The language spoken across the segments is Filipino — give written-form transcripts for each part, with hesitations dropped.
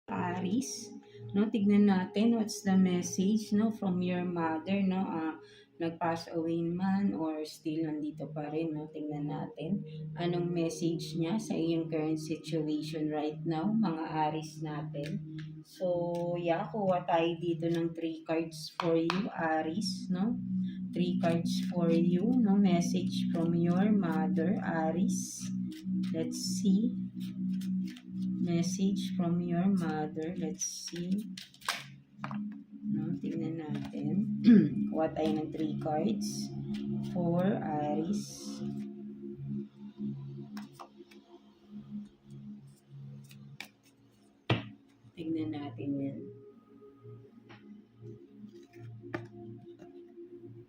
Aries, no? Tignan natin what's the message, no, from your mother, no? Nag-pass away man or still nandito pa rin, no? Tignan natin anong message niya sa iyong current situation right now, mga Aries natin. So, yeah, kuha tayo dito ng 3 cards for you, Aries, no? 3 cards for you, no? Message from your mother, Aries. Let's see. Message from your mother. Let's see. No, tingnan natin. Kuha tayo ng 3 cards for Aries. Tingnan natin yan.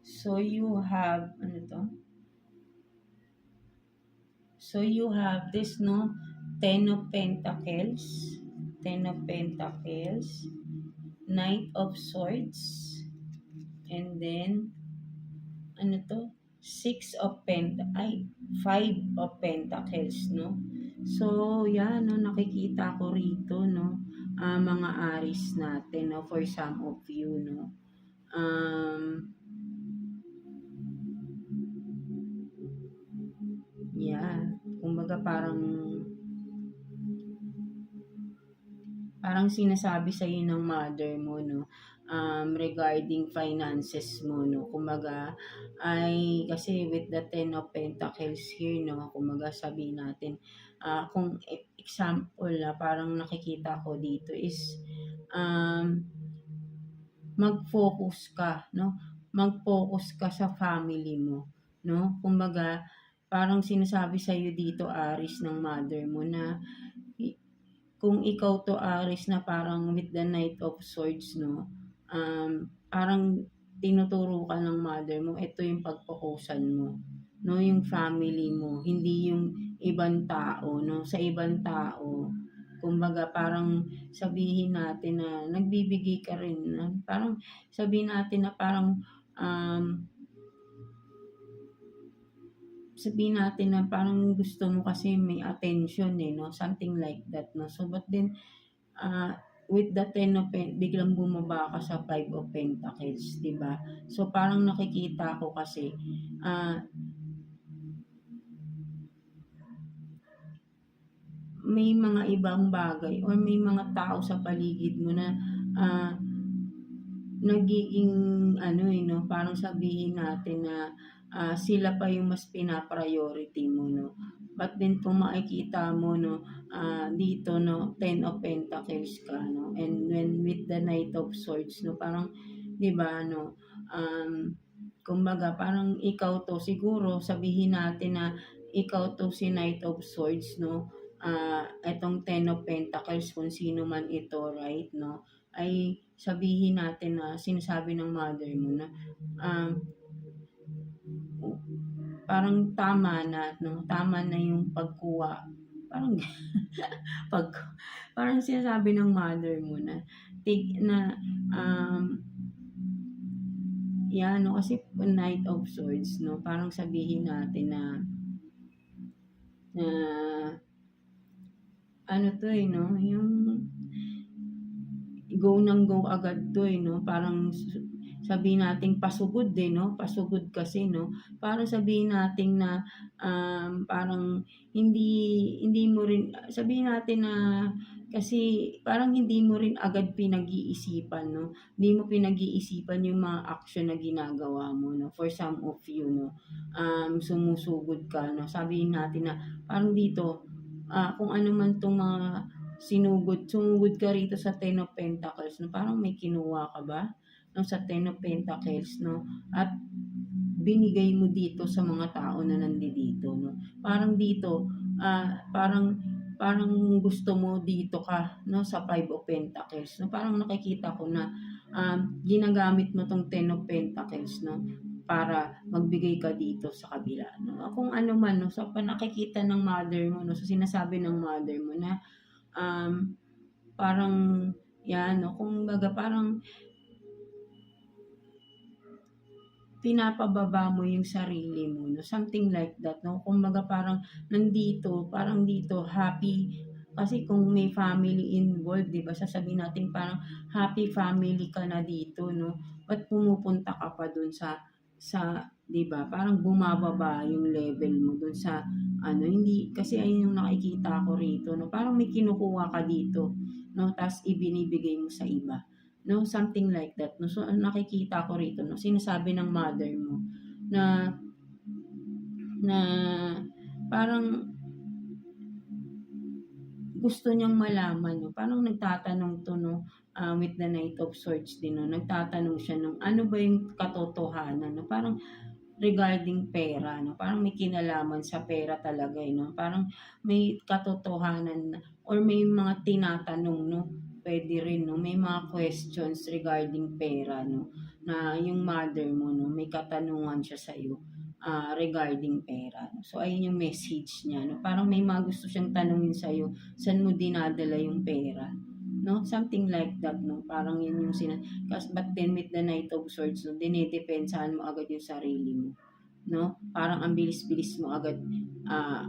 So you have, ano to? So you have this, no? 10 of Pentacles. 10 of Pentacles. Knight of Swords. And then, ano to? 5 of Pentacles, no? So, yan, no, nakikita ko rito, no, mga Aries natin, no, for some of you, no. Yeah, kumbaga parang sinasabi sa iyo ng mother mo, no, regarding finances mo, no. Kumbaga ay kasi with the 10 of Pentacles here, no, kumbaga sabihin natin, kung example, parang nakikita ko dito is mag-focus ka, no? Mag-focus ka sa family mo, no? Kumbaga parang sinasabi sa iyo dito, Aries, ng mother mo na kung ikaw to, Aries, na parang with the Knight of Swords, no, parang tinuturo ka ng mother mo, ito yung pagpokusan mo, no, yung family mo, hindi yung ibang tao, no, sa ibang tao, kumbaga parang sabihin natin na nagbibigay ka rin, parang sabihin natin na parang sabihin natin na parang gusto mo kasi may attention, no? Something like that, no? So, but then, with the 10 of biglang bumaba ka sa 5 of Pentacles, di ba? So, parang nakikita ko kasi, may mga ibang bagay or may mga tao sa paligid mo na, nagiging no, parang sabihin natin na sila pa yung mas pina-priority mo, no. But then kung makikita mo, no, dito, no, 10 of Pentacles ka, no, and when with the Knight of Swords, no, parang 'di ba, no, kumbaga parang ikaw to, siguro sabihin natin na ikaw to si Knight of Swords, no, etong 10 of Pentacles kung sino man ito, right, no, ay sabihin natin na sinasabi ng mother mo na parang tama na, no, tama na yung pagkuha, parang pag parang sinasabi ng mother mo na yan, no, kasi Knight of Swords, no, parang sabihin natin na ano to, no, yung go ng go agad to, no, parang sabihin natin pasugod, no, pasugod kasi, no, parang sabihin natin na parang hindi mo rin, sabihin natin na kasi parang hindi mo rin agad pinag-iisipan, no, hindi mo pinag-iisipan yung mga action na ginagawa mo, no, for some of you, no, sumusugod ka, no, sabihin natin na parang dito, kung ano man tong mga sumugod ka rito sa 10 of Pentacles, no, parang may kinuha ka ba, no, sa 10 of Pentacles, no, at binigay mo dito sa mga tao na nandito, no, parang dito, parang gusto mo dito ka, no, sa 5 of Pentacles, no, parang nakikita ko na ginagamit mo tong 10 of Pentacles, no, para magbigay ka dito sa kabila, no, kung ano man, no, sa panakikita ng mother mo, no, sa sinasabi ng mother mo na parang yan, no, kumbaga parang pinapababa mo yung sarili mo, no, something like that, no, kumbaga parang parang dito happy Kasi kung may family involved, 'di ba, sasabihin natin parang happy family ka na dito 'no, ba't pumupunta ka pa dun sa 'di ba, parang bumababa yung level mo dun sa ano, hindi kasi ayun yung nakikita ko rito 'no, parang may kinukuha ka dito 'no, ta's ibinibigay mo sa iba 'no, something like that 'no. So, ang nakikita ko rito 'no, sinasabi ng mother mo na na parang gusto niyang malaman 'no, parang nagtatanong 'to 'no, with the Knight of Swords din 'no, nagtatanong siya ng ano ba yung katotohanan 'no, parang regarding pera 'no, parang may kinalaman sa pera talaga, eh, 'no, parang may katotohanan na or may mga tinatanong 'no, puwede rin 'no, may mga questions regarding pera 'no, na yung mother mo 'no, may katanungan siya sa'yo, regarding pera 'no. So ayun yung message niya 'no, parang may mga gusto siyang tanungin sa'yo, saan mo dinadala yung pera 'no, something like that 'no, parang yun yung but then with the Knight of Swords 'no, dinedepensahan mo agad yung sarili mo 'no, parang ang bilis-bilis mo agad, ah,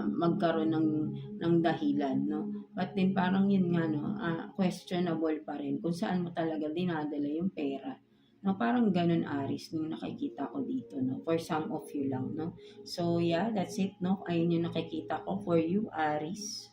magkaroon ng dahilan 'no. But then parang yun nga 'no, questionable pa rin kung saan mo talaga dinadala yung pera 'no, parang gano'n Aries yung nakikita ko dito 'no, for some of you lang 'no. So yeah, that's it 'no, ayun yung nakikita ko for you Aries.